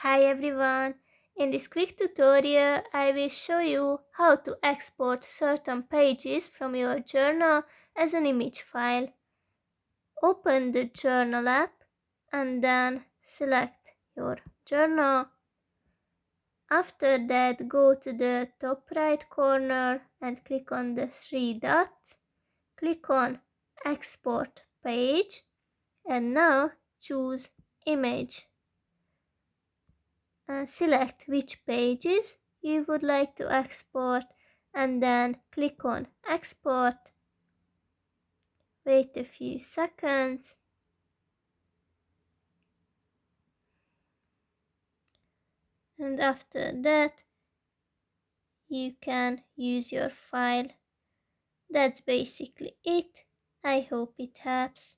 Hi everyone! In this quick tutorial, I will show you how to export certain pages from your journal as an image file. Open the journal app and then select your journal. After that, go to the top right corner and click on the three dots. Click on Export Page and now choose Image. Select which pages you would like to export and then click on Export. Wait a few seconds. And after that, you can use your file. That's basically it. I hope it helps.